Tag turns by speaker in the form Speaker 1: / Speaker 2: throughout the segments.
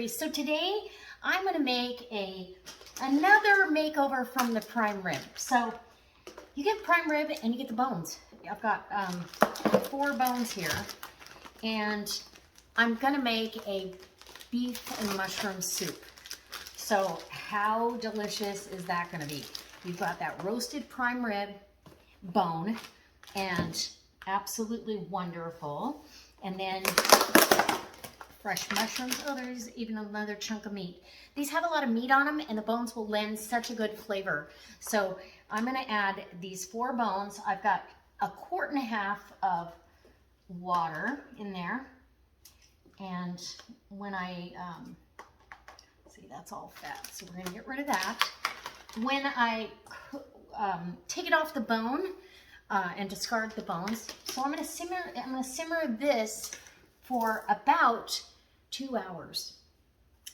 Speaker 1: Cutlery. So today I'm going to make another makeover from the prime rib. So you get prime rib and you get the bones. I've got 4 bones here, and I'm going to make a beef and mushroom soup. So how delicious is that going to be? You've got that roasted prime rib bone, and absolutely wonderful. And then fresh mushrooms. Oh, there's even another chunk of meat. These have a lot of meat on them, and the bones will lend such a good flavor. So I'm going to add these 4 bones. I've got a 1.5 quart of water in there. And when I, see, that's all fat, so we're going to get rid of that. When I take it off the bone and discard the bones, so I'm going to simmer this for about 2 hours,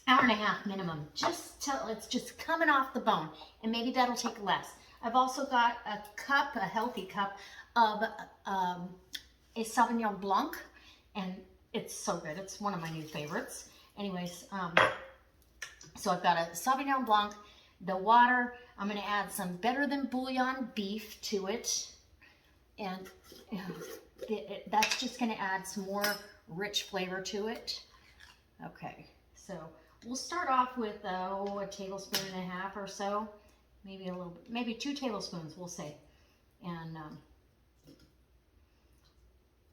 Speaker 1: 1.5 hours minimum, just till it's just coming off the bone, and maybe that'll take less. I've also got a healthy cup of a Sauvignon Blanc, and it's so good. It's one of my new favorites. Anyways, so I've got a Sauvignon Blanc, the water. I'm going to add some better than bouillon beef to it, and that's just going to add some more rich flavor to it. Okay, so we'll start off with a 1.5 tablespoons or so, maybe a little bit, maybe 2 tablespoons, we'll say. And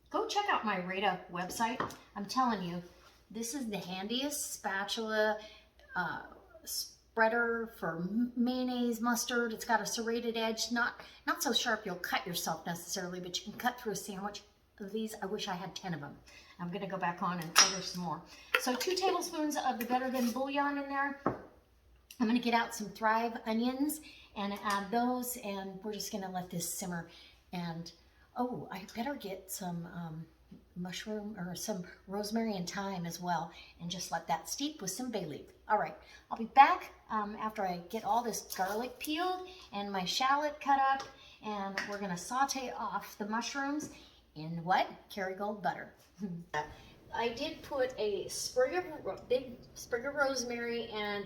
Speaker 1: go check out my Rada website. I'm telling you, this is the handiest spatula spreader for mayonnaise, mustard. It's got a serrated edge, not so sharp you'll cut yourself necessarily, but you can cut through a sandwich. These, I wish I had 10 of them. I'm gonna go back on and order some more. So 2 tablespoons of the better than bouillon in there. I'm gonna get out some Thrive onions and add those, and we're just gonna let this simmer. And oh, I better get some mushroom or some rosemary and thyme as well, and just let that steep with some bay leaf. All right, I'll be back after I get all this garlic peeled and my shallot cut up, and we're gonna saute off the mushrooms in what? Kerrygold butter. I did put a big sprig of rosemary and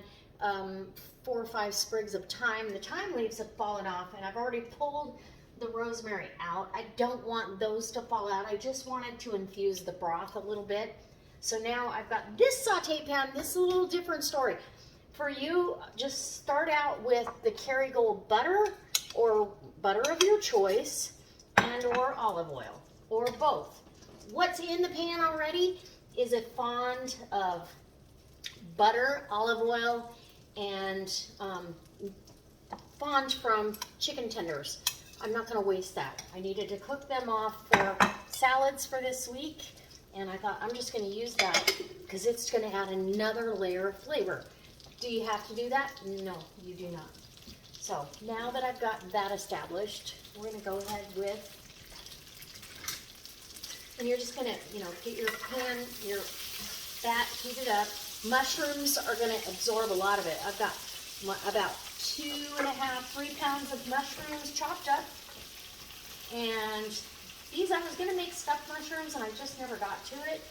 Speaker 1: 4 or 5 sprigs of thyme. The thyme leaves have fallen off, and I've already pulled the rosemary out. I don't want those to fall out. I just wanted to infuse the broth a little bit. So now I've got this saute pan. This is a little different story. For you, just start out with the Kerrygold butter, or butter of your choice, and or olive oil, or both. What's in the pan already is a fond of butter, olive oil, and fond from chicken tenders. I'm not going to waste that. I needed to cook them off for salads for this week, and I thought I'm just going to use that because it's going to add another layer of flavor. Do you have to do that? No, you do not. So now that I've got that established, we're going to go ahead with, and you're just going to, get your pan, your fat heated up. Mushrooms are going to absorb a lot of it. I've got about 2.5–3 pounds of mushrooms chopped up, and these, I was going to make stuffed mushrooms and I just never got to it.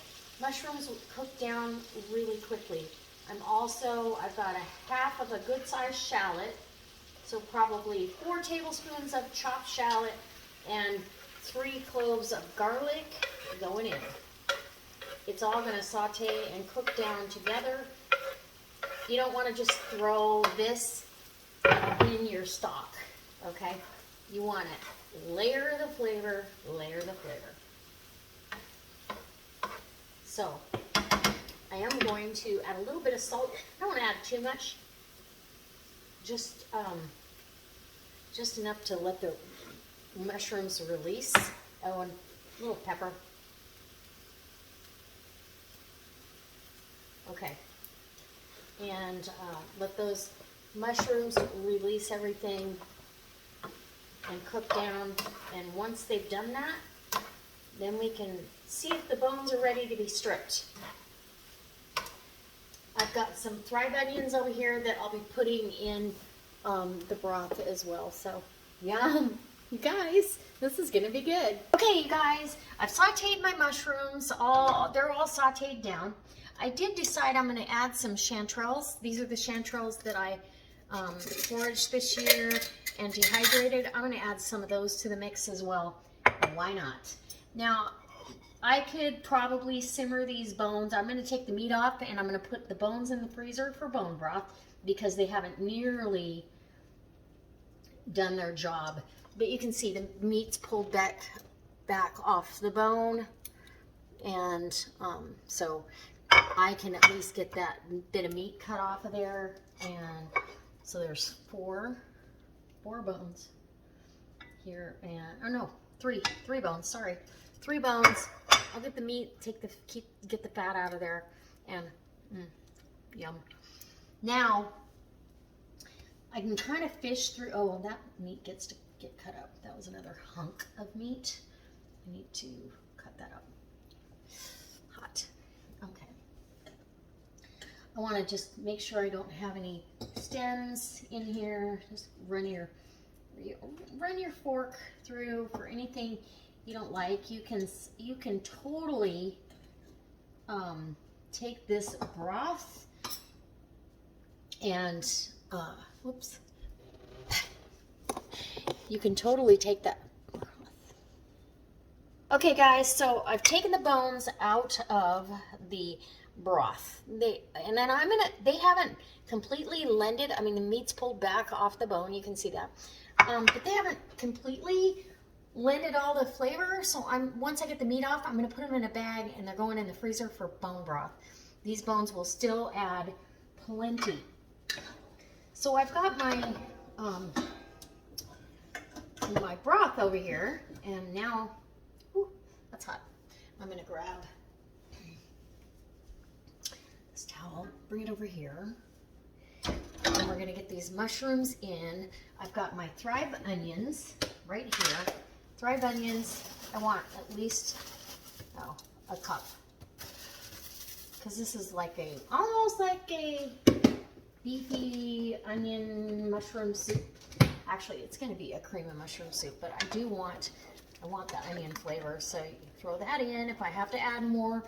Speaker 1: Mushrooms will cook down really quickly. I've got 1/2 of a good sized shallot, so probably 4 tablespoons of chopped shallot and 3 cloves of garlic going in. It's all going to saute and cook down together. You don't want to just throw this in your stock, okay? You want to layer the flavor, layer the flavor. So I am going to add a little bit of salt. I don't want to add too much, just enough to let the mushrooms release. Oh, and a little pepper. Okay. And let those mushrooms release everything and cook down. And once they've done that, then we can see if the bones are ready to be stripped. I've got some Thrive onions over here that I'll be putting in the broth as well. So, yum! You guys, this is gonna be good. Okay, you guys, I've sauteed my mushrooms. They're all sauteed down. I did decide I'm going to add some chanterelles. These are the chanterelles that I foraged this year and dehydrated. I'm going to add some of those to the mix as well. Why not? Now, I could probably simmer these bones. I'm going to take the meat off and I'm going to put the bones in the freezer for bone broth because they haven't nearly done their job. But you can see the meat's pulled back off the bone, and so I can at least get that bit of meat cut off of there. And so there's four bones here, and oh no, three bones. Sorry, 3 bones. I'll get the meat, get the fat out of there, and yum. Now I can try to fish through. Oh, that meat gets to get cut up. That was another hunk of meat. I need to cut that up. Hot. Okay. I want to just make sure I don't have any stems in here. Just run your fork through for anything you don't like. You can totally take this broth and whoops. You can totally take that. Okay guys, so I've taken the bones out of the broth. They haven't completely blended. I mean, the meat's pulled back off the bone, you can see that. But they haven't completely blended all the flavor. So once I get the meat off, I'm gonna put them in a bag and they're going in the freezer for bone broth. These bones will still add plenty. So I've got my my broth over here, and now, ooh, that's hot. I'm gonna grab this towel, bring it over here, and we're gonna get these mushrooms in. I've got my Thrive onions right here. Thrive onions, I want at least a cup, because this is like almost like a beefy onion mushroom soup. Actually, it's going to be a cream of mushroom soup, but I want the onion flavor, so you throw that in. If I have to add more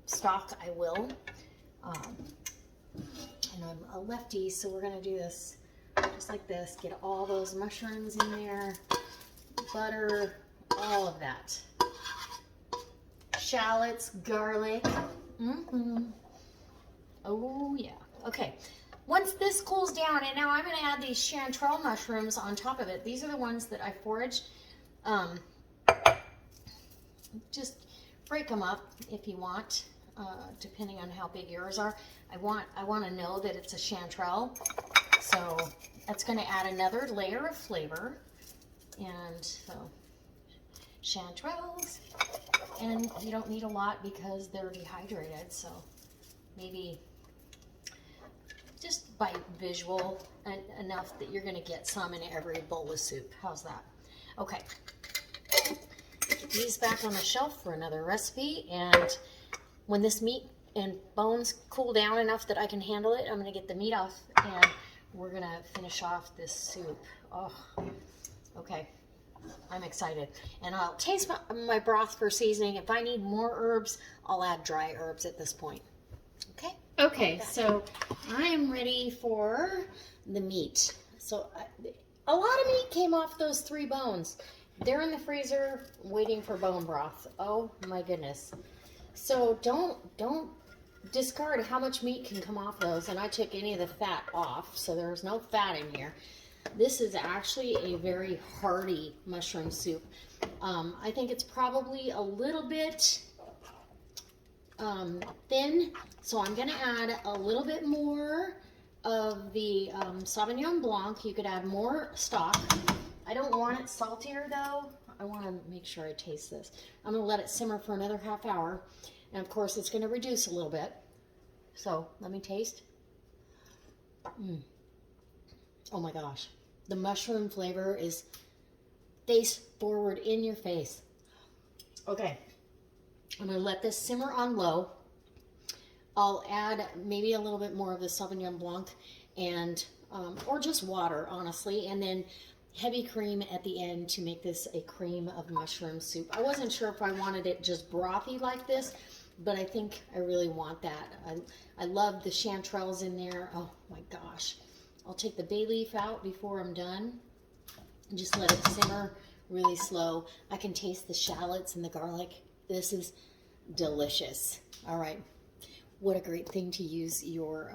Speaker 1: stock, I will. And I'm a lefty, so we're going to do this just like this. Get all those mushrooms in there, butter, all of that. Shallots, garlic. Oh yeah. Okay. Once this cools down, and now I'm going to add these chanterelle mushrooms on top of it. These are the ones that I foraged. Just break them up if you want, depending on how big yours are. I want to know that it's a chanterelle, so that's going to add another layer of flavor. And so chanterelles, and you don't need a lot because they're dehydrated. So maybe just by visual enough that you're going to get some in every bowl of soup. How's that? Okay. Get these back on the shelf for another recipe. And when this meat and bones cool down enough that I can handle it, I'm going to get the meat off and we're going to finish off this soup. Oh, okay. I'm excited. And I'll taste my broth for seasoning. If I need more herbs, I'll add dry herbs at this point. Okay? Okay, so I am ready for the meat. So a lot of meat came off those 3 bones. They're in the freezer waiting for bone broth. Oh my goodness. So don't discard how much meat can come off those. And I took any of the fat off, so there's no fat in here. This is actually a very hearty mushroom soup. I think it's probably a little bit thin, so I'm going to add a little bit more of the Sauvignon Blanc. You could add more stock. I don't want it saltier though. I want to make sure I taste this. I'm going to let it simmer for another half hour, and of course it's going to reduce a little bit. So let me taste. Oh my gosh, the mushroom flavor is face forward in your face. Okay. I'm going to let this simmer on low. I'll add maybe a little bit more of the Sauvignon Blanc and or just water, honestly, and then heavy cream at the end to make this a cream of mushroom soup. I wasn't sure if I wanted it just brothy like this but I think I really want that. I love the chanterelles in there. Oh my gosh. I'll take the bay leaf out before I'm done and just let it simmer really slow. I can taste the shallots and the garlic. This is delicious. All right. What a great thing to use your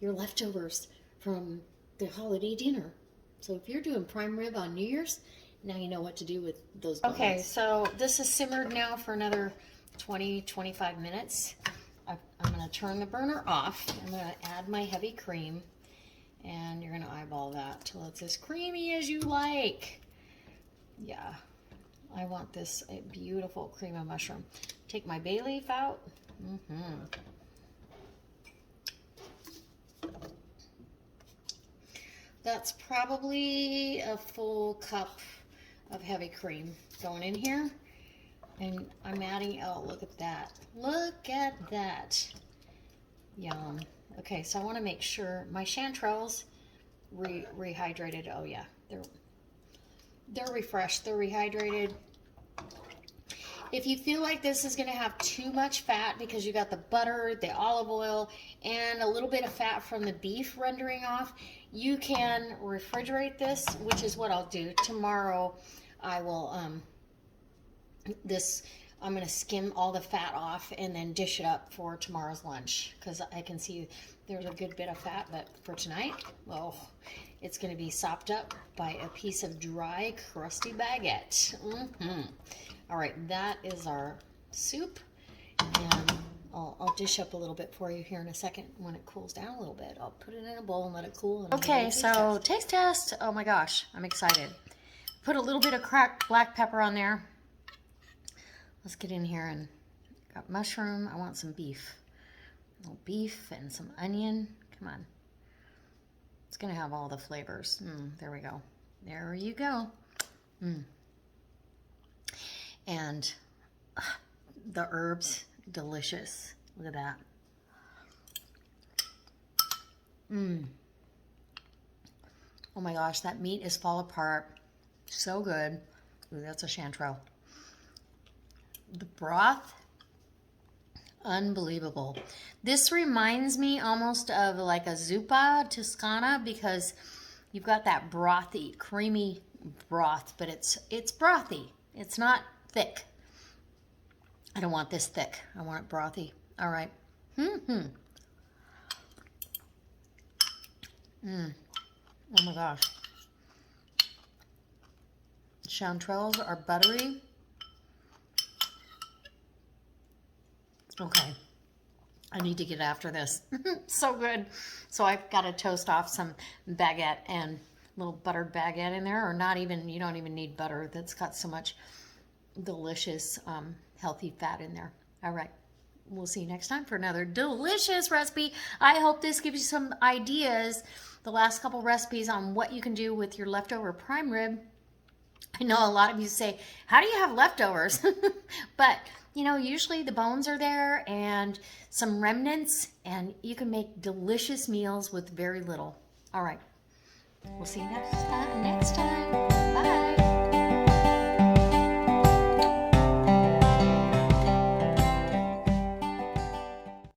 Speaker 1: leftovers from the holiday dinner. So if you're doing prime rib on New Year's, now you know what to do with those bones. Okay, so this is simmered now for another 20-25 minutes. I'm going to turn the burner off. I'm going to add my heavy cream, and you're going to eyeball that till it's as creamy as you like. Yeah, I want this a beautiful cream of mushroom. Take my bay leaf out. That's probably a full cup of heavy cream going in here. And I'm adding, oh, look at that. Look at that. Yum. Okay, so I want to make sure my chanterelles rehydrated. Oh yeah, they're refreshed, they're rehydrated. If you feel like this is going to have too much fat because you got the butter, the olive oil, and a little bit of fat from the beef rendering off, you can refrigerate this, which is what I'll do. Tomorrow I will, I'm going to skim all the fat off and then dish it up for tomorrow's lunch, because I can see there's a good bit of fat. But for tonight, oh, it's going to be sopped up by a piece of dry, crusty baguette. All right, that is our soup, and I'll dish up a little bit for you here in a second when it cools down a little bit. I'll put it in a bowl and let it cool. Okay, so taste test. Oh my gosh, I'm excited. Put a little bit of cracked black pepper on there. Let's get in here and got mushroom. I want some beef. A little beef and some onion. Come on. It's gonna have all the flavors. There we go. There you go. And the herbs, delicious. Look at that. Oh my gosh, that meat is fall apart. So good. Ooh, that's a chanterelle. The broth, unbelievable. This reminds me almost of like a zuppa toscana, because you've got that brothy, creamy broth, but it's brothy. It's not thick. I don't want this thick. I want it brothy. All right. Oh my gosh. Chanterelles are buttery. Okay. I need to get after this. So good. So I've got to toast off some baguette and little buttered baguette in there, or not even, you don't even need butter. That's got so much delicious, healthy fat in there. All right. We'll see you next time for another delicious recipe. I hope this gives you some ideas, the last couple recipes, on what you can do with your leftover prime rib. I know a lot of you say, how do you have leftovers? But, you know, usually the bones are there and some remnants, and you can make delicious meals with very little. All right. We'll see you next time. Bye.